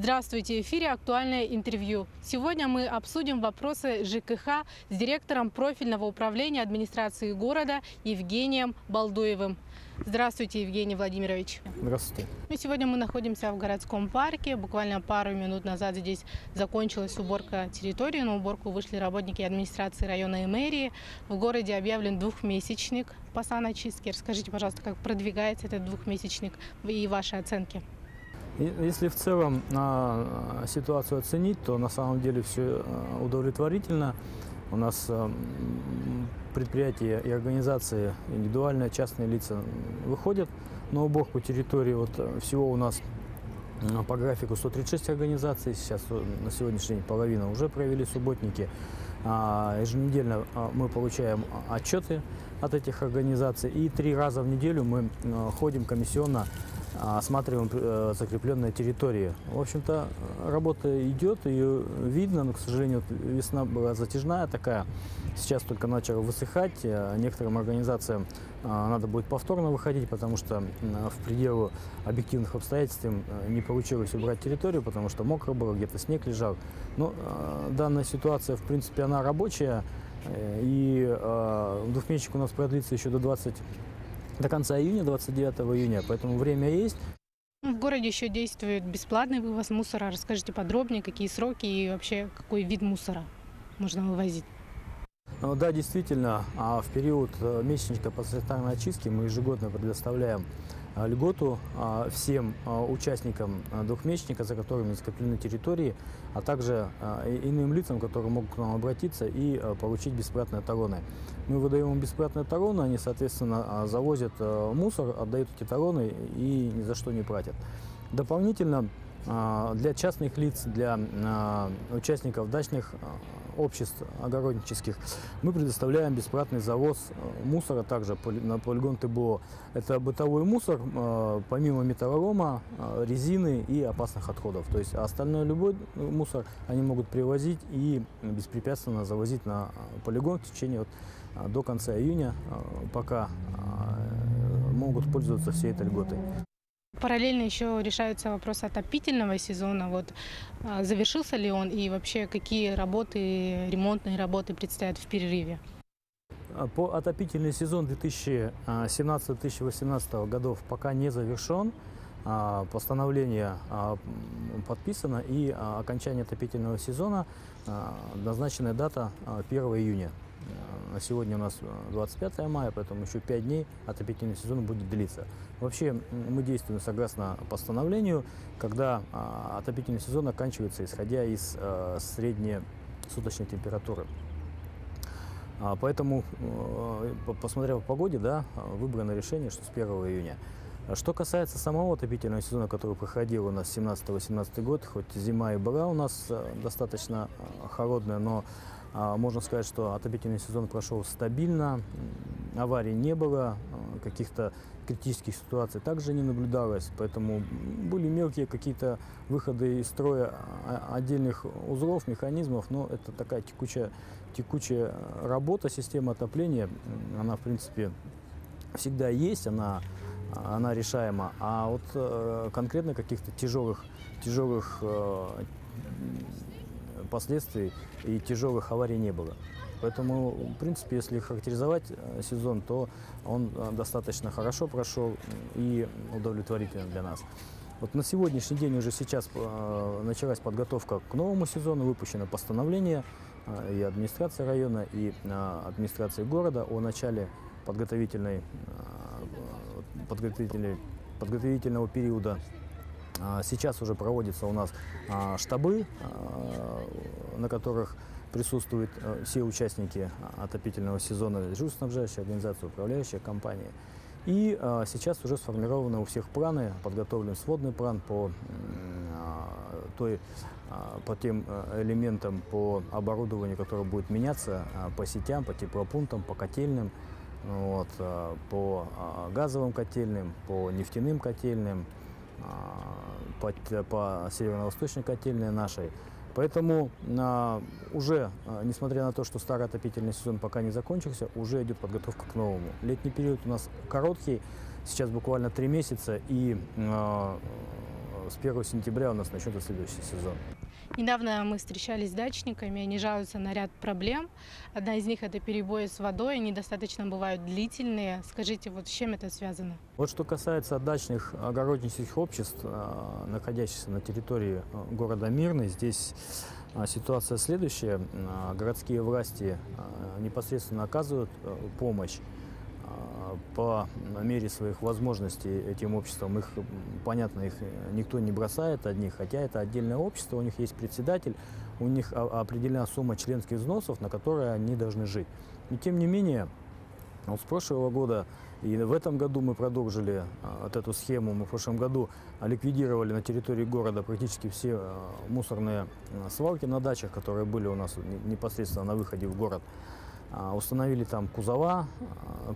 Здравствуйте, в эфире «Актуальное интервью». Сегодня мы обсудим вопросы ЖКХ с директором профильного управления администрации города Евгением Балдуевым. Здравствуйте, Евгений Владимирович. Здравствуйте. Сегодня мы находимся в городском парке. Буквально пару минут назад здесь закончилась уборка территории. На уборку вышли работники администрации района и мэрии. В городе объявлен двухмесячник по саночистке. Расскажите, пожалуйста, как продвигается этот двухмесячник и ваши оценки. Если в целом ситуацию оценить, то на самом деле все удовлетворительно. У нас предприятия и организации, индивидуальные, частные лица выходят на уборку территории. Вот всего у нас по графику 136 организаций. Сейчас на сегодняшний день половина уже провели субботники. Еженедельно мы получаем отчеты от этих организаций. И 3 раза в неделю мы ходим комиссионно, осматриваем закрепленные территории. В общем-то, работа идет, ее видно, но, к сожалению, весна была затяжная такая. Сейчас только начала высыхать. Некоторым организациям надо будет повторно выходить, потому что в пределу объективных обстоятельств не получилось убрать территорию, потому что мокро было, где-то снег лежал. Но данная ситуация, в принципе, она рабочая. И двухмесячник у нас продлится еще до конца июня, 29 июня, поэтому время есть. В городе еще действует бесплатный вывоз мусора. Расскажите подробнее, какие сроки и вообще какой вид мусора можно вывозить. Да, действительно, в период месячника по санитарной очистке мы ежегодно предоставляем льготу всем участникам двухмесячника, за которыми закреплены территории, а также иным лицам, которые могут к нам обратиться и получить бесплатные талоны. Мы выдаем им бесплатные талоны, они, соответственно, завозят мусор, отдают эти талоны и ни за что не платят. Дополнительно для частных лиц, для участников дачных обществ огороднических мы предоставляем бесплатный завоз мусора также на полигон ТБО. Это бытовой мусор, помимо металлолома, резины и опасных отходов. То есть остальной любой мусор они могут привозить и беспрепятственно завозить на полигон в течение до конца июня, пока могут пользоваться всей этой льготой. Параллельно еще решаются вопросы отопительного сезона. Завершился ли он и вообще какие работы, ремонтные работы предстоят в перерыве? По отопительный сезон 2017-2018 годов пока не завершен. Постановление подписано и окончание отопительного сезона назначенная дата 1 июня. Сегодня у нас 25 мая, поэтому еще 5 дней отопительный сезон будет длиться. Вообще мы действуем согласно постановлению, когда отопительный сезон оканчивается, исходя из средней суточной температуры. Поэтому, посмотрев по погоде, выбрано решение, что с 1 июня. Что касается самого отопительного сезона, который проходил у нас 17-18 год, хоть зима и была у нас достаточно холодная, но можно сказать, что отопительный сезон прошел стабильно, аварий не было, каких-то критических ситуаций также не наблюдалось, поэтому были мелкие какие-то выходы из строя отдельных узлов, механизмов, но это такая текучая работа, система отопления, она в принципе всегда есть, она решаема, а вот конкретно каких-то тяжелых последствий и тяжелых аварий не было. Поэтому, в принципе, если характеризовать сезон, то он достаточно хорошо прошел и удовлетворительно для нас. Вот на сегодняшний день уже сейчас началась подготовка к новому сезону, выпущено постановление и администрации района, и администрации города о начале подготовительного периода. Сейчас уже проводятся у нас штабы, на которых присутствуют все участники отопительного сезона, жилищно-снабжающие организации, управляющие компании. И сейчас уже сформированы у всех планы, подготовлен сводный план по тем элементам, по оборудованию, которое будет меняться, по сетям, по теплопунктам, по котельным, по газовым котельным, по нефтяным котельным, по северо-восточной котельной нашей. Поэтому уже, несмотря на то, что старый отопительный сезон пока не закончился, уже идет подготовка к новому. Летний период у нас короткий, сейчас буквально 3 месяца, и с 1 сентября у нас начнется следующий сезон. Недавно мы встречались с дачниками, они жалуются на ряд проблем. Одна из них – это перебои с водой, они достаточно бывают длительные. Скажите, вот с чем это связано? Вот что касается дачных огороднических обществ, находящихся на территории города Мирный, здесь ситуация следующая. Городские власти непосредственно оказывают помощь по мере своих возможностей этим обществам. Их, понятно, их никто не бросает одних, хотя это отдельное общество, у них есть председатель, у них определена сумма членских взносов, на которые они должны жить. Но тем не менее, вот с прошлого года и в этом году мы продолжили вот эту схему. Мы в прошлом году ликвидировали на территории города практически все мусорные свалки на дачах, которые были у нас непосредственно на выходе в город. Установили там кузова,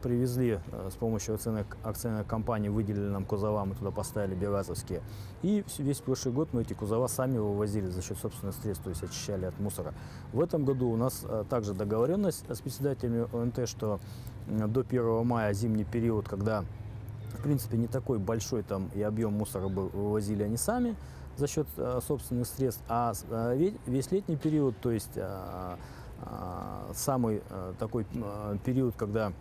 привезли с помощью акционерной компании, выделили нам кузова, мы туда поставили белазовские. И весь прошлый год мы эти кузова сами вывозили за счет собственных средств, то есть очищали от мусора. В этом году у нас также договоренность с председателями ОНТ, что до 1 мая, зимний период, когда в принципе не такой большой там и объем мусора был, вывозили они сами за счет собственных средств, а весь летний период, то есть самый такой период, когда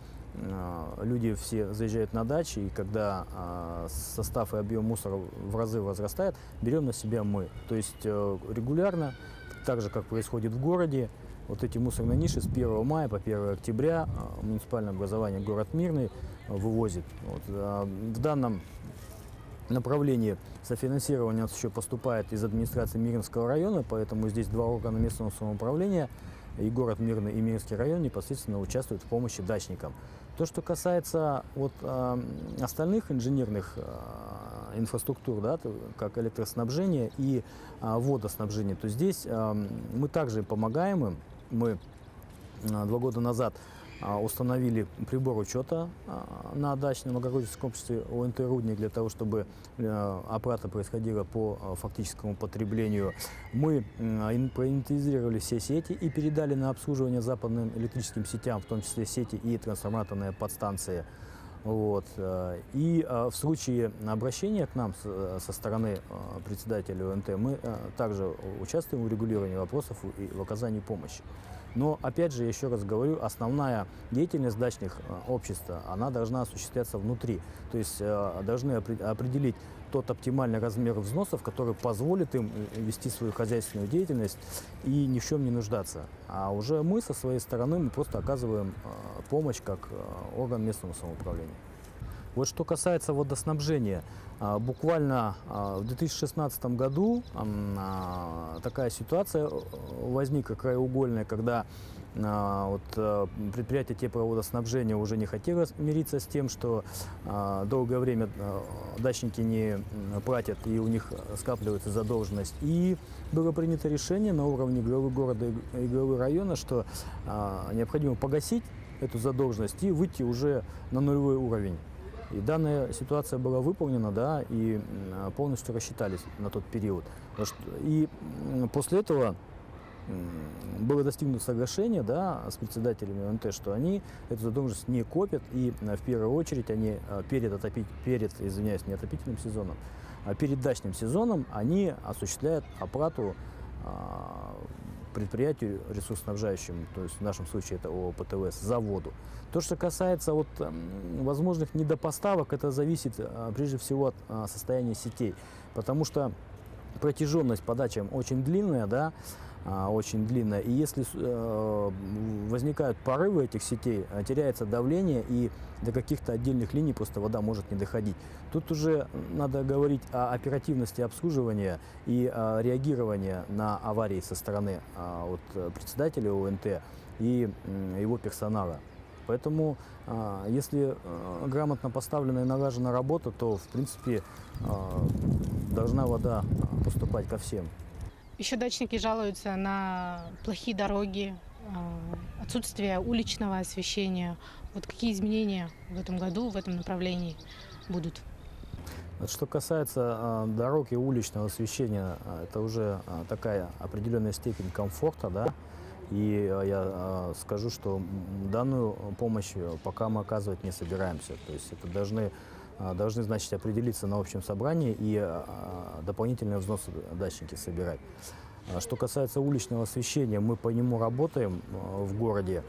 люди все заезжают на дачи, и когда состав и объем мусора в разы возрастает, берем на себя мы. То есть регулярно, так же, как происходит в городе, вот эти мусорные ниши с 1 мая по 1 октября муниципальное образование город Мирный вывозит. Вот, в данном направлении софинансирование у нас еще поступает из администрации Мирнского района, поэтому здесь два органа местного самоуправления, и город Мирный, и Мирнский район непосредственно участвуют в помощи дачникам. То, что касается вот, остальных инженерных инфраструктур, да, как электроснабжение и водоснабжение, то здесь мы также помогаем им. Мы 2 года назад установили прибор учета на дачном огородическом обществе ОНТ «Рудник» для того, чтобы оплата происходила по фактическому потреблению. Мы проинвентаризировали все сети и передали на обслуживание западным электрическим сетям, в том числе сети и трансформаторные подстанции. Вот. И в случае обращения к нам со стороны председателя ОНТ мы также участвуем в регулировании вопросов и в оказании помощи. Но, опять же, я еще раз говорю, основная деятельность дачных обществ, она должна осуществляться внутри. То есть должны определить тот оптимальный размер взносов, который позволит им вести свою хозяйственную деятельность и ни в чем не нуждаться. А уже мы со своей стороны мы просто оказываем помощь как орган местного самоуправления. Вот что касается водоснабжения, буквально в 2016 году такая ситуация возникла краеугольная, когда вот, предприятие тепловодоснабжения уже не хотело мириться с тем, что долгое время дачники не платят и у них скапливается задолженность. И было принято решение на уровне главы города и главы района, что необходимо погасить эту задолженность и выйти уже на нулевой уровень. И данная ситуация была выполнена, да, и полностью рассчитались на тот период. И после этого было достигнуто соглашение, да, с председателями ОНТ, что они эту задолженность не копят, и в первую очередь они перед не отопительным сезоном, а перед дачным сезоном они осуществляют оплату предприятию ресурсоснабжающему, то есть в нашем случае это ООО ПТВС, за воду. То, что касается вот, возможных недопоставок, это зависит прежде всего от состояния сетей, потому что протяженность по дачам очень длинная, да, очень длинная, и если возникают порывы этих сетей, теряется давление, и до каких-то отдельных линий просто вода может не доходить. Тут уже надо говорить о оперативности обслуживания и реагирования на аварии со стороны вот, председателя ОНТ и его персонала. Поэтому, если грамотно поставлена и налажена работа, то, в принципе, должна вода поступать ко всем. Еще дачники жалуются на плохие дороги, отсутствие уличного освещения. Вот какие изменения в этом году в этом направлении будут? Что касается дорог и уличного освещения, это уже такая определенная степень комфорта, да. И я скажу, что данную помощь пока мы оказывать не собираемся. То есть это должны должны, значит, определиться на общем собрании и дополнительные взносы дачники собирать. Что касается уличного освещения, мы по нему работаем в городе.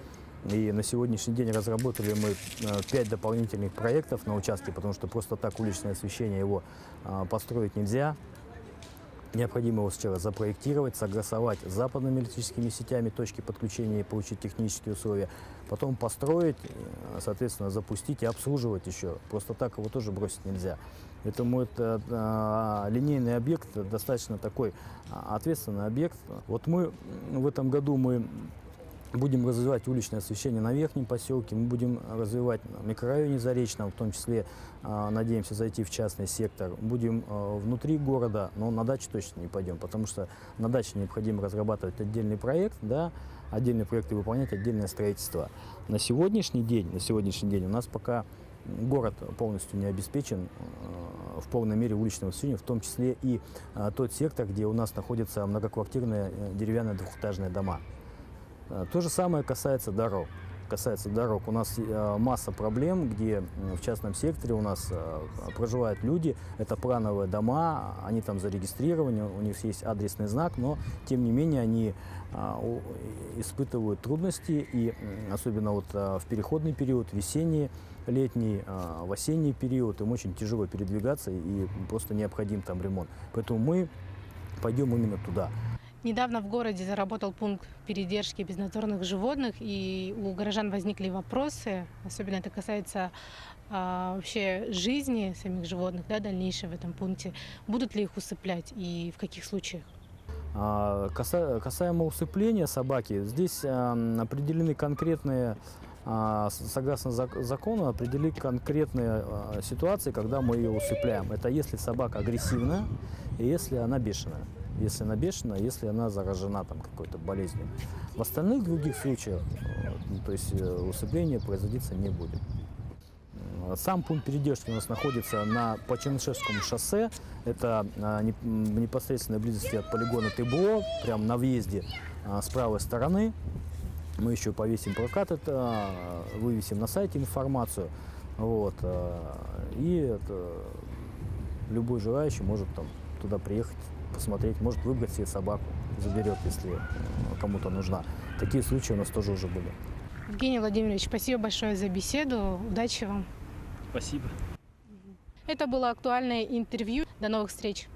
И на сегодняшний день разработали мы 5 дополнительных проектов на участке, потому что просто так уличное освещение его построить нельзя. Необходимо его сначала запроектировать, согласовать с западными электрическими сетями, точки подключения и получить технические условия. Потом построить, соответственно, запустить и обслуживать еще. Просто так его тоже бросить нельзя. Поэтому это линейный объект, достаточно такой ответственный объект. Вот мы в этом году будем развивать уличное освещение на Верхнем поселке, мы будем развивать в микрорайоне Заречном, в том числе надеемся зайти в частный сектор. Будем внутри города, но на даче точно не пойдем, потому что на даче необходимо разрабатывать отдельный проект, да, отдельные проекты выполнять, отдельное строительство. На сегодняшний день у нас пока город полностью не обеспечен в полной мере уличным освещением, в том числе и тот сектор, где у нас находятся многоквартирные деревянные двухэтажные дома. То же самое касается дорог. У нас масса проблем, где в частном секторе у нас проживают люди, это плановые дома, они там зарегистрированы, у них есть адресный знак, но тем не менее они испытывают трудности, и особенно вот в переходный период, весенний, летний, в осенний период им очень тяжело передвигаться и просто необходим там ремонт. Поэтому мы пойдем именно туда. Недавно в городе заработал пункт передержки безнадзорных животных, и у горожан возникли вопросы, особенно это касается вообще жизни самих животных, да, дальнейшей в этом пункте. Будут ли их усыплять и в каких случаях? Касаемо усыпления собаки, здесь определены конкретные, согласно закону, определены конкретные ситуации, когда мы ее усыпляем. Это если собака агрессивна и если она бешеная. Если она заражена там какой-то болезнью. В остальных других случаях, то есть усыпление производиться не будет. Сам пункт передержки у нас находится по Чернышевскому шоссе. Это в непосредственной близости от полигона ТБО, прямо на въезде с правой стороны. Мы еще повесим плакат, вывесим на сайте информацию. Вот. И любой желающий может там туда приехать, посмотреть, может выбрать себе собаку, заберет, если кому-то нужна. Такие случаи у нас тоже уже были. Евгений Владимирович, спасибо большое за беседу. Удачи вам. Спасибо. Это было актуальное интервью. До новых встреч.